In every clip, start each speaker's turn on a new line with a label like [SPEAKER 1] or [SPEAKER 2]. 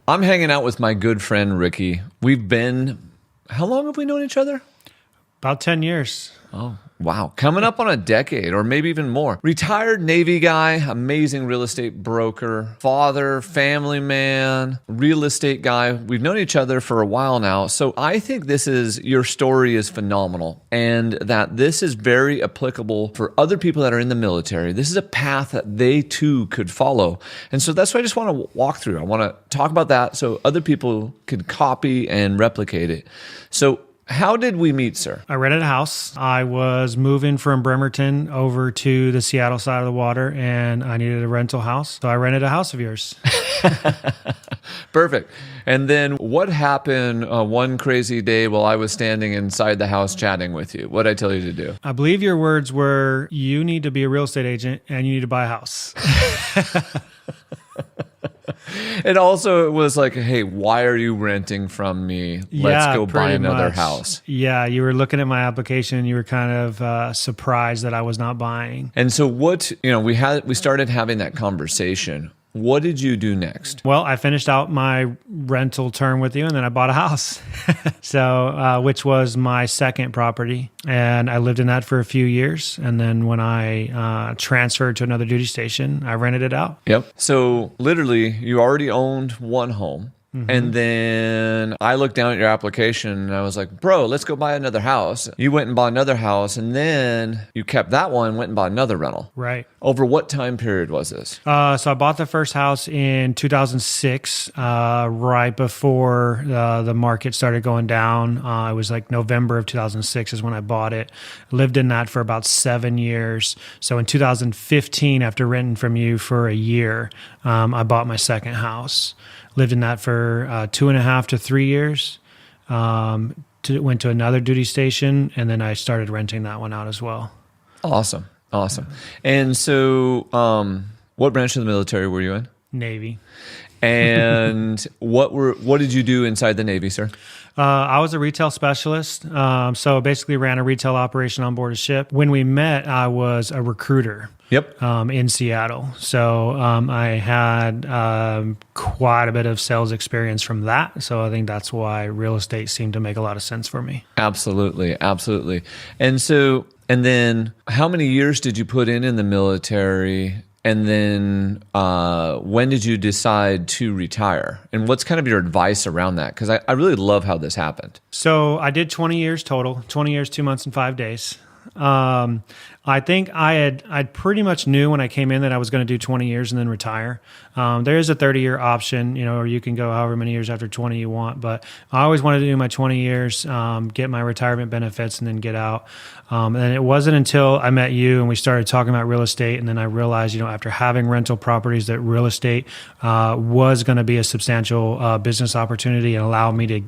[SPEAKER 1] I'm hanging out with my good friend, Ricky. How long have we known each other?
[SPEAKER 2] About 10 years.
[SPEAKER 1] Oh, wow. Coming up on a decade or maybe even more. Retired Navy guy, amazing real estate broker, father, family man, real estate guy. We've known each other for a while now. So I think your story is phenomenal and that this is very applicable for other people that are in the military. This is a path that they too could follow. And so that's what I just want to walk through. I want to talk about that so other people can copy and replicate it. So how did we meet, sir?
[SPEAKER 2] I rented a house. I was moving from Bremerton over to the Seattle side of the water, and I needed a rental house. So I rented a house of yours.
[SPEAKER 1] Perfect. And then what happened one crazy day while I was standing inside the house chatting with you? What did I tell you to do?
[SPEAKER 2] I believe your words were, you need to be a real estate agent and you need to buy a house.
[SPEAKER 1] And also it was like, hey, why are you renting from me? Let's go buy another house.
[SPEAKER 2] Yeah, you were looking at my application and you were kind of surprised that I was not buying.
[SPEAKER 1] And so we started having that conversation. What did you do next?
[SPEAKER 2] Well, I finished out my rental term with you and then I bought a house. So, which was my second property. And I lived in that for a few years. And then when I transferred to another duty station, I rented it out.
[SPEAKER 1] Yep. So literally you already owned one home. Mm-hmm. And then I looked down at your application and I was like, bro, let's go buy another house. You went and bought another house and then you kept that one, went and bought another rental.
[SPEAKER 2] Right.
[SPEAKER 1] Over what time period was this?
[SPEAKER 2] So I bought the first house in 2006, right before the market started going down. It was like November of 2006 is when I bought it. Lived in that for about 7 years. So in 2015, after renting from you for a year, I bought my second house. Lived in that for 2.5 to 3 years. Went to another duty station, and then I started renting that one out as well.
[SPEAKER 1] Awesome. And so what branch of the military were you in?
[SPEAKER 2] Navy.
[SPEAKER 1] And what did you do inside the Navy, sir?
[SPEAKER 2] I was a retail specialist. So basically ran a retail operation on board a ship. When we met, I was a recruiter.
[SPEAKER 1] Yep.
[SPEAKER 2] In Seattle. So I had quite a bit of sales experience from that. So I think that's why real estate seemed to make a lot of sense for me.
[SPEAKER 1] Absolutely. And then how many years did you put in the military? And then when did you decide to retire? And what's kind of your advice around that? Because I really love how this happened.
[SPEAKER 2] So I did 20 years total, 20 years, 2 months, and 5 days. I think I pretty much knew when I came in that I was going to do 20 years and then retire. There is a 30-year option, or you can go however many years after 20 you want. But I always wanted to do my 20 years, get my retirement benefits, and then get out. And it wasn't until I met you and we started talking about real estate, and then I realized, after having rental properties, that real estate was going to be a substantial business opportunity and allow me to,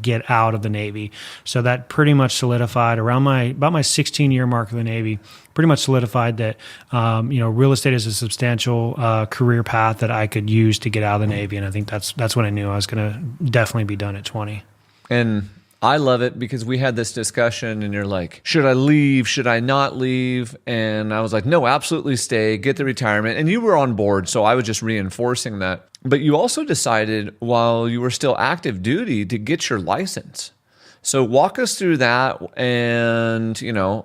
[SPEAKER 2] get out of the Navy. So that pretty much solidified around about my 16-year mark of the Navy. Pretty much solidified that, real estate is a substantial career path that I could use to get out of the Navy. And I think that's when I knew I was going to definitely be done at 20.
[SPEAKER 1] And I love it because we had this discussion and you're like, should I leave? Should I not leave? And I was like, no, absolutely stay, get the retirement. And you were on board. So I was just reinforcing that. But you also decided while you were still active duty to get your license. So walk us through that and,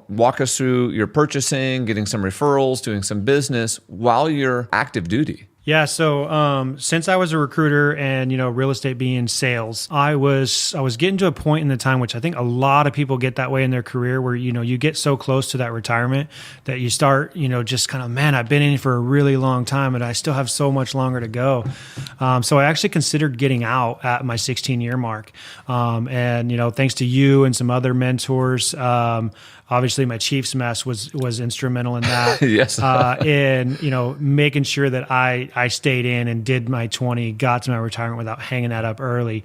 [SPEAKER 1] walk us through your purchasing, getting some referrals, doing some business while you're active duty.
[SPEAKER 2] Yeah. So since I was a recruiter and, real estate being sales, I was getting to a point in the time, which I think a lot of people get that way in their career where, you get so close to that retirement that you start, just kind of, man, I've been in it for a really long time and I still have so much longer to go. So I actually considered getting out at my 16-year mark. And, thanks to you and some other mentors, obviously my Chiefs mess was instrumental in that.
[SPEAKER 1] Yes.
[SPEAKER 2] In, making sure that I stayed in and did my 20, got to my retirement without hanging that up early.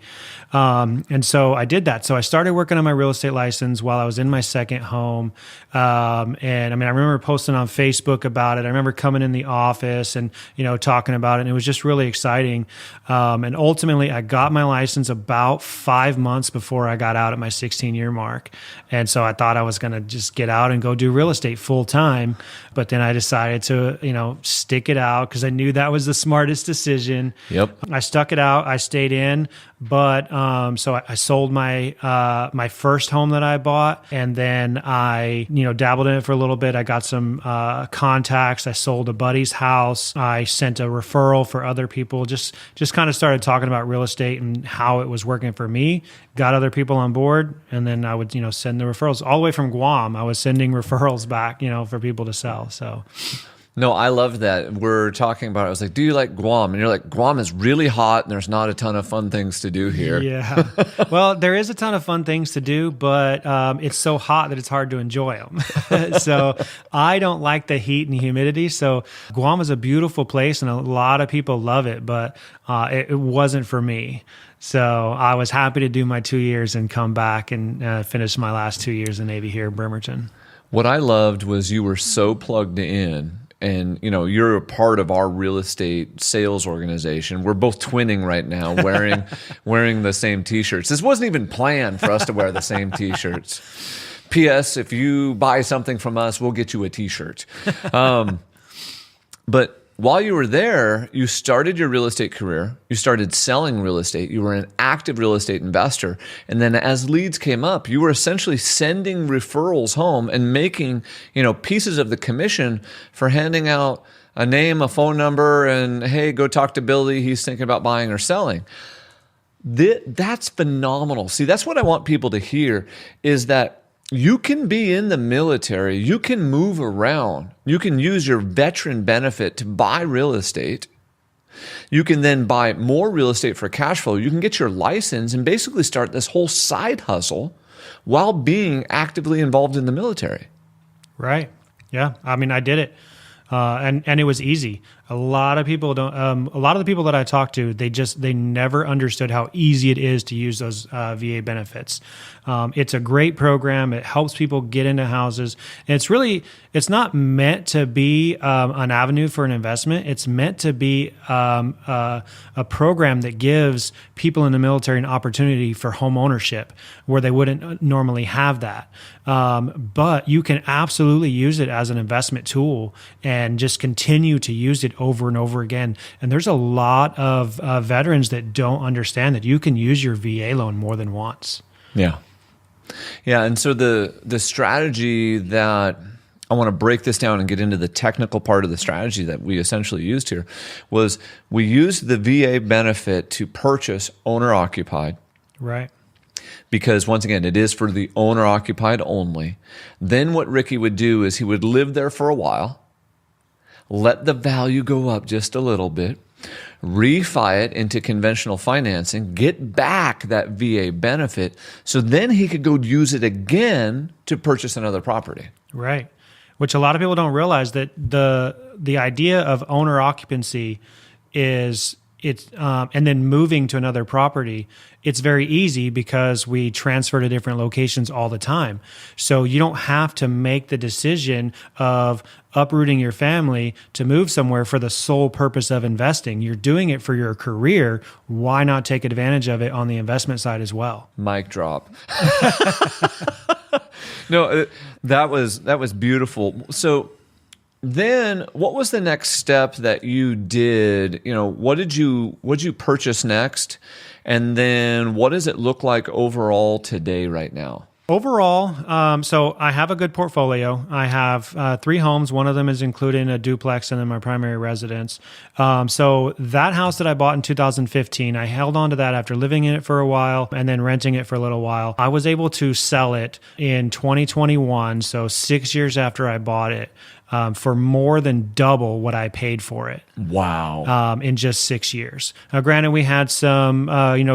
[SPEAKER 2] And so I did that. So I started working on my real estate license while I was in my second home. And I remember posting on Facebook about it. I remember coming in the office and, talking about it. And it was just really exciting. And ultimately I got my license about 5 months before I got out at my 16-year mark. And so I thought I was going to just get out and go do real estate full time. But then I decided to, stick it out because I knew that was the smartest decision.
[SPEAKER 1] Yep.
[SPEAKER 2] I stuck it out. I stayed in, but so I sold my my first home that I bought, and then I dabbled in it for a little bit. I got some contacts. I sold a buddy's house. I sent a referral for other people. Just kind of started talking about real estate and how it was working for me. Got other people on board, and then I would send the referrals all the way from Guam. I was sending referrals back for people to sell. So.
[SPEAKER 1] No, I love that. We're talking about it. I was like, do you like Guam? And you're like, Guam is really hot and there's not a ton of fun things to do here.
[SPEAKER 2] Yeah. Well, there is a ton of fun things to do, but it's so hot that it's hard to enjoy them. So I don't like the heat and humidity. So Guam is a beautiful place and a lot of people love it, but it wasn't for me. So I was happy to do my 2 years and come back and finish my last 2 years in Navy here in Bremerton.
[SPEAKER 1] What I loved was you were so plugged in. And, you're a part of our real estate sales organization. We're both twinning right now, wearing the same T-shirts. This wasn't even planned for us to wear the same T-shirts. P.S. If you buy something from us, we'll get you a T-shirt. But while you were there, you started your real estate career. You started selling real estate. You were an active real estate investor. And then as leads came up, you were essentially sending referrals home and making, pieces of the commission for handing out a name, a phone number, and hey, go talk to Billy. He's thinking about buying or selling. That's phenomenal. See, that's what I want people to hear is that you can be in the military, you can move around, you can use your veteran benefit to buy real estate. You can then buy more real estate for cash flow. You can get your license and basically start this whole side hustle while being actively involved in the military.
[SPEAKER 2] Right. Yeah. I mean, I did it. And it was easy. A lot of people don't. A lot of the people that I talked to, they never understood how easy it is to use those VA benefits. It's a great program. It helps people get into houses. And it's not meant to be an avenue for an investment. It's meant to be a program that gives people in the military an opportunity for home ownership where they wouldn't normally have that. But you can absolutely use it as an investment tool and just continue to use it over and over again. And there's a lot of veterans that don't understand that you can use your VA loan more than once.
[SPEAKER 1] Yeah. Yeah. And so the strategy that I want to break this down and get into the technical part of the strategy that we essentially used here was we used the VA benefit to purchase owner occupied.
[SPEAKER 2] Right.
[SPEAKER 1] Because once again, it is for the owner occupied only. Then what Ricky would do is he would live there for a while, let the value go up just a little bit, refi it into conventional financing, get back that VA benefit, so then he could go use it again to purchase another property.
[SPEAKER 2] Right. Which a lot of people don't realize that the idea of owner occupancy is and then moving to another property. It's very easy because we transfer to different locations all the time. So you don't have to make the decision of uprooting your family to move somewhere for the sole purpose of investing. You're doing it for your career. Why not take advantage of it on the investment side as well?
[SPEAKER 1] Mic drop. No, that was beautiful. So then what was the next step that you did? What did you purchase next? And then what does it look like overall today right now?
[SPEAKER 2] Overall, so I have a good portfolio. I have 3 homes. One of them is included in a duplex and then my primary residence. So that house that I bought in 2015, I held on to that after living in it for a while and then renting it for a little while. I was able to sell it in 2021, so 6 years after I bought it, for more than double what I paid for it.
[SPEAKER 1] Wow.
[SPEAKER 2] In just 6 years. Granted, we had some,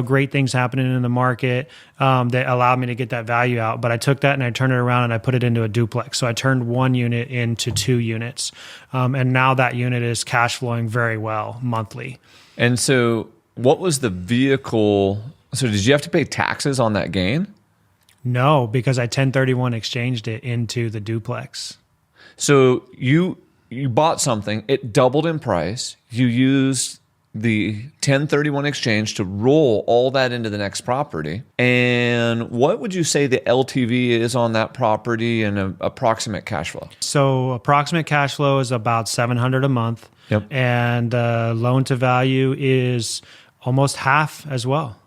[SPEAKER 2] great things happening in the market that allowed me to get that value out, but I took that and I turned it around and I put it into a duplex. So I turned 1 unit into 2 units. And now that unit is cash flowing very well monthly.
[SPEAKER 1] And so what was the vehicle? So did you have to pay taxes on that gain?
[SPEAKER 2] No, because I 1031 exchanged it into the duplex.
[SPEAKER 1] So you bought something, it doubled in price. You used the 1031 exchange to roll all that into the next property. And what would you say the LTV is on that property and an approximate cash flow?
[SPEAKER 2] So approximate cash flow is about $700 a month.
[SPEAKER 1] Yep.
[SPEAKER 2] And loan to value is almost half as well.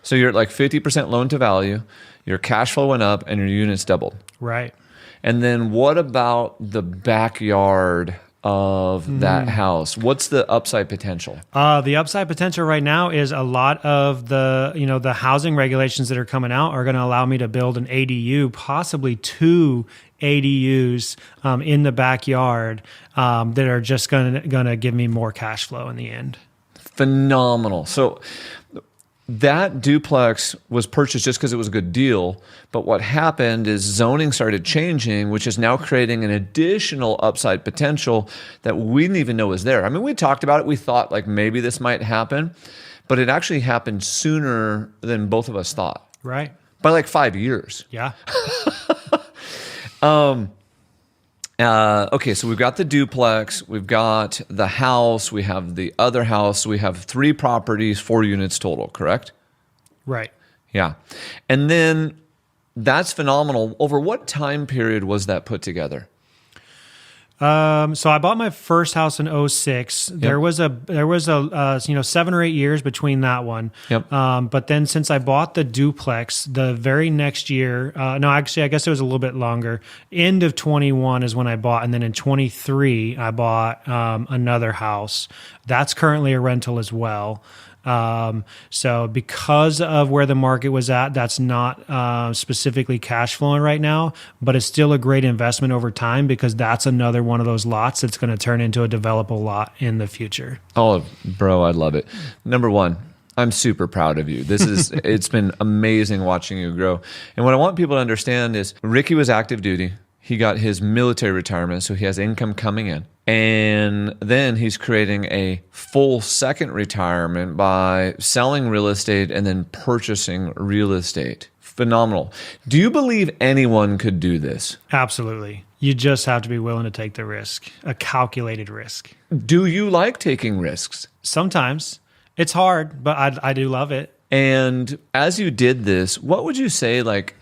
[SPEAKER 1] So you're at like 50% loan to value, your cash flow went up and your units doubled.
[SPEAKER 2] Right.
[SPEAKER 1] And then what about the backyard of that house? What's the upside potential?
[SPEAKER 2] The upside potential right now is a lot of the housing regulations that are coming out are going to allow me to build an ADU, possibly 2 ADUs in the backyard that are just going to give me more cash flow in the end.
[SPEAKER 1] Phenomenal. So that duplex was purchased just because it was a good deal. But what happened is zoning started changing, which is now creating an additional upside potential that we didn't even know was there. I mean, we talked about it. We thought like maybe this might happen, but it actually happened sooner than both of us thought.
[SPEAKER 2] Right.
[SPEAKER 1] By like 5 years.
[SPEAKER 2] Yeah.
[SPEAKER 1] Okay, so we've got the duplex, we've got the house, we have the other house, we have 3 properties, 4 units total, correct?
[SPEAKER 2] Right.
[SPEAKER 1] Yeah. And then that's phenomenal. Over what time period was that put together?
[SPEAKER 2] So I bought my first house in 2006. There was a 7 or 8 years between that one.
[SPEAKER 1] Yep.
[SPEAKER 2] But then since I bought the duplex, the very next year, I guess it was a little bit longer. End of 21 is when I bought, and then in 23 I bought another house. That's currently a rental as well. So because of where the market was at, that's not specifically cash flowing right now, but it's still a great investment over time because that's another one of those lots that's going to turn into a developable lot in the future.
[SPEAKER 1] Oh, bro, I love it. Number one, I'm super proud of you. It's been amazing watching you grow. And what I want people to understand is Ricky was active duty. He got his military retirement, so he has income coming in. And then he's creating a full second retirement by selling real estate and then purchasing real estate. Phenomenal. Do you believe anyone could do this?
[SPEAKER 2] Absolutely. You just have to be willing to take the risk, a calculated risk.
[SPEAKER 1] Do you like taking risks?
[SPEAKER 2] Sometimes. It's hard, but I do love it.
[SPEAKER 1] And as you did this, what would you say, like,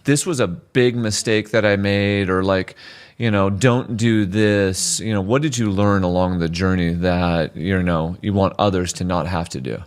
[SPEAKER 1] this was a big mistake that I made, or like, don't do this? What did you learn along the journey that, you want others to not have to do?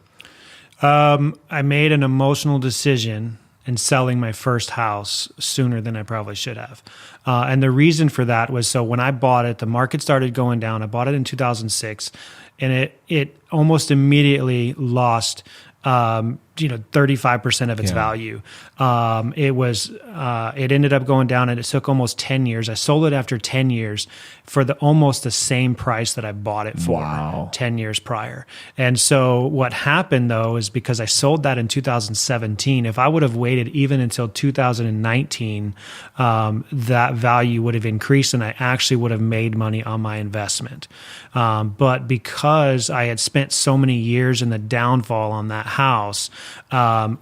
[SPEAKER 2] I made an emotional decision in selling my first house sooner than I probably should have. And the reason for that was, so when I bought it, the market started going down. I bought it in 2006, and it almost immediately lost 35% of its value. It ended up going down, and it took almost 10 years. I sold it after 10 years for almost the same price that I bought it for 10 years prior. And so what happened though, is because I sold that in 2017, if I would have waited even until 2019, that value would have increased and I actually would have made money on my investment. But because I had spent so many years in the downfall on that house,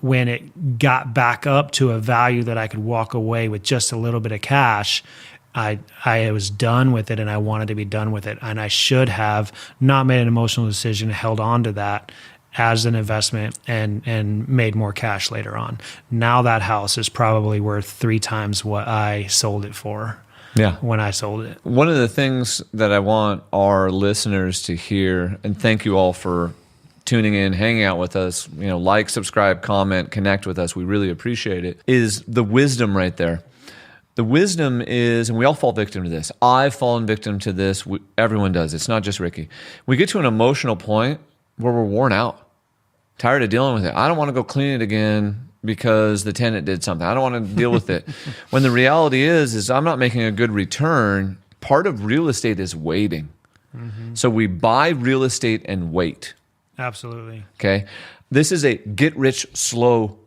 [SPEAKER 2] when it got back up to a value that I could walk away with just a little bit of cash, I was done with it, and I wanted to be done with it. And I should have not made an emotional decision, held on to that as an investment and made more cash later on. Now that house is probably worth 3 times what I sold it for. Yeah, when I sold it.
[SPEAKER 1] One of the things that I want our listeners to hear, and thank you all for tuning in, hanging out with us, like, subscribe, comment, connect with us. We really appreciate it, is the wisdom right there. The wisdom is, and we all fall victim to this. I've fallen victim to this. Everyone does. It's not just Ricky. We get to an emotional point where we're worn out, tired of dealing with it. I don't want to go clean it again because the tenant did something. I don't want to deal with it. When the reality is I'm not making a good return. Part of real estate is waiting. Mm-hmm. So we buy real estate and wait.
[SPEAKER 2] Absolutely.
[SPEAKER 1] Okay. This is a get rich slow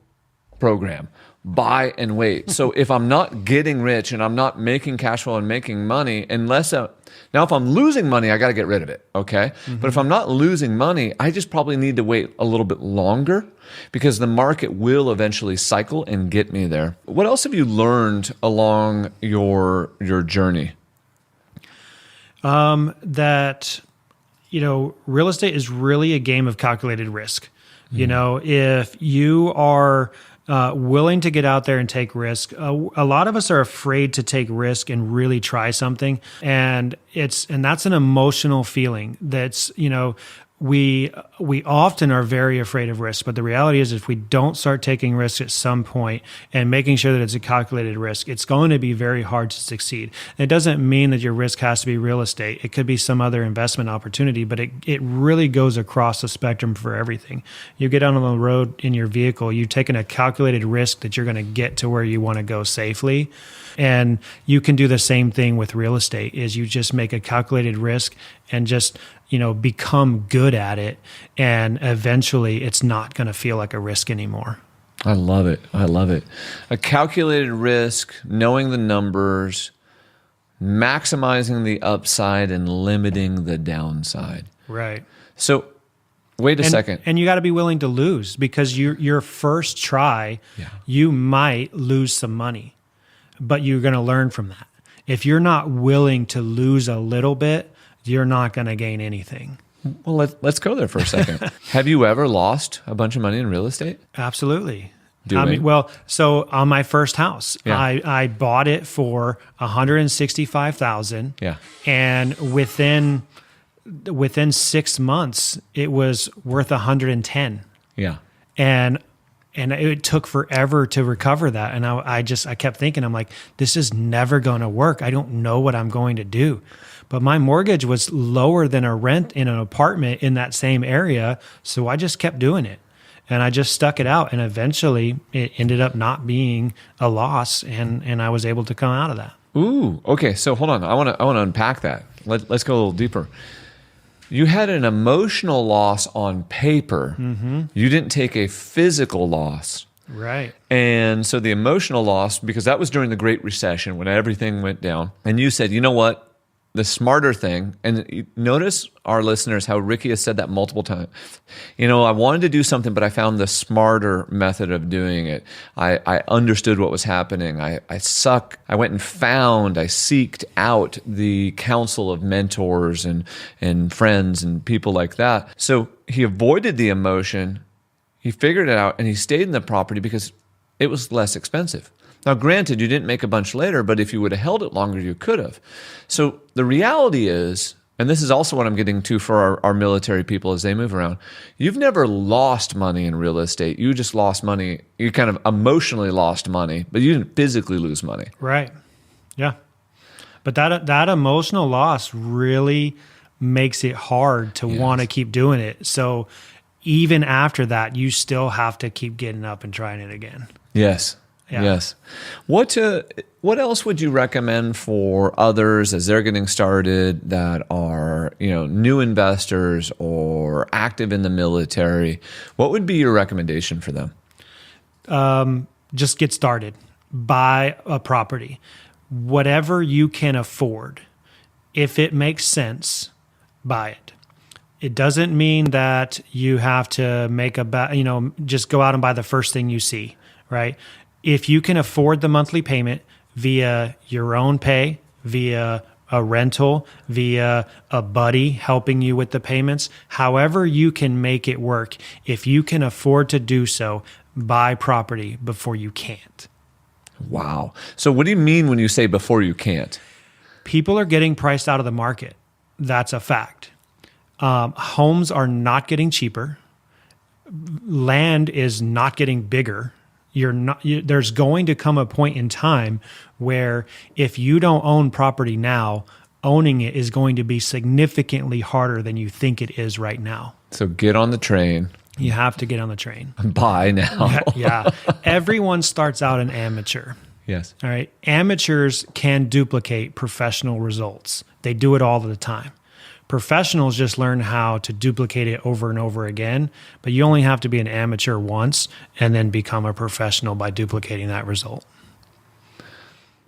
[SPEAKER 1] program. Buy and wait. So if I'm not getting rich and I'm not making cash flow and making money, now if I'm losing money, I got to get rid of it. Okay. Mm-hmm. But if I'm not losing money, I just probably need to wait a little bit longer because the market will eventually cycle and get me there. What else have you learned along your journey?
[SPEAKER 2] That real estate is really a game of calculated risk. If you are willing to get out there and take risk, a lot of us are afraid to take risk and really try something, and that's an emotional feeling. That's we often are very afraid of risk, but the reality is if we don't start taking risks at some point and making sure that it's a calculated risk, it's going to be very hard to succeed. It doesn't mean that your risk has to be real estate. It could be some other investment opportunity, but it really goes across the spectrum for everything. You get out on the road in your vehicle, you've taken a calculated risk that you're going to get to where you want to go safely. And you can do the same thing with real estate, is you just make a calculated risk and just, become good at it. And eventually it's not going to feel like a risk anymore.
[SPEAKER 1] I love it. A calculated risk, knowing the numbers, maximizing the upside and limiting the downside.
[SPEAKER 2] Right.
[SPEAKER 1] So wait a second.
[SPEAKER 2] And you got to be willing to lose, because your first try, you might lose some money, but you're going to learn from that. If you're not willing to lose a little bit, you're not going to gain anything.
[SPEAKER 1] Well, let's go there for a second. Have you ever lost a bunch of money in real estate?
[SPEAKER 2] Absolutely.
[SPEAKER 1] Doing?
[SPEAKER 2] So on my first house,
[SPEAKER 1] Yeah.
[SPEAKER 2] I bought it for $165,000.
[SPEAKER 1] Yeah.
[SPEAKER 2] And within 6 months, it was worth $110,000.
[SPEAKER 1] Yeah.
[SPEAKER 2] And it took forever to recover that. And I kept thinking, I'm like, this is never going to work. I don't know what I'm going to do. But my mortgage was lower than a rent in an apartment in that same area. So I just kept doing it. And I just stuck it out. And eventually it ended up not being a loss. And I was able to come out of that.
[SPEAKER 1] Ooh, okay. So hold on. I want to unpack that. Let's go a little deeper. You had an emotional loss on paper. Mm-hmm. You didn't take a physical loss.
[SPEAKER 2] Right.
[SPEAKER 1] And so the emotional loss, because that was during the Great Recession when everything went down. And you said, you know what? The smarter thing, and notice our listeners how Ricky has said that multiple times. I wanted to do something, but I found the smarter method of doing it. I understood what was happening. I went and seeked out the counsel of mentors and friends and people like that. So he avoided the emotion, he figured it out, and he stayed in the property because it was less expensive. Now, granted, you didn't make a bunch later, but if you would have held it longer, you could have. So the reality is, and this is also what I'm getting to for our military people as they move around, you've never lost money in real estate. You just lost money. You kind of emotionally lost money, but you didn't physically lose money.
[SPEAKER 2] Right. Yeah. But that emotional loss really makes it hard to want to keep doing it. So even after that, you still have to keep getting up and trying it again.
[SPEAKER 1] Yes.
[SPEAKER 2] Yeah.
[SPEAKER 1] Yes. What else would you recommend for others as they're getting started that are, new investors or active in the military? What would be your recommendation for them?
[SPEAKER 2] Just get started. Buy a property. Whatever you can afford. If it makes sense, buy it. It doesn't mean that you have to make just go out and buy the first thing you see, right? If you can afford the monthly payment via your own pay, via a rental, via a buddy helping you with the payments, however you can make it work, if you can afford to do so, buy property before you can't.
[SPEAKER 1] Wow. So what do you mean when you say before you can't?
[SPEAKER 2] People are getting priced out of the market. That's a fact. Homes are not getting cheaper. Land is not getting bigger. There's going to come a point in time where if you don't own property now, owning it is going to be significantly harder than you think it is right now.
[SPEAKER 1] So get on the train.
[SPEAKER 2] You have to get on the train.
[SPEAKER 1] Buy now.
[SPEAKER 2] Yeah. Everyone starts out an amateur.
[SPEAKER 1] Yes.
[SPEAKER 2] All right. Amateurs can duplicate professional results. They do it all the time. Professionals just learn how to duplicate it over and over again, but you only have to be an amateur once and then become a professional by duplicating that result.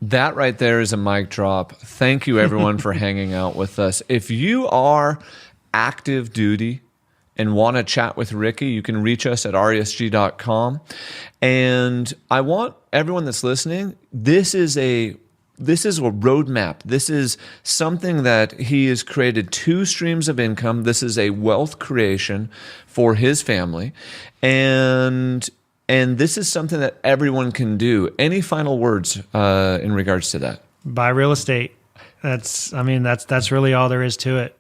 [SPEAKER 1] That right there is a mic drop. Thank you, everyone, for hanging out with us. If you are active duty and want to chat with Ricky, you can reach us at resg.com. And I want everyone that's listening, this is a This is a roadmap. This is something that he has created 2 streams of income. This is a wealth creation for his family. And this is something that everyone can do. Any final words in regards to that?
[SPEAKER 2] Buy real estate. That's really all there is to it.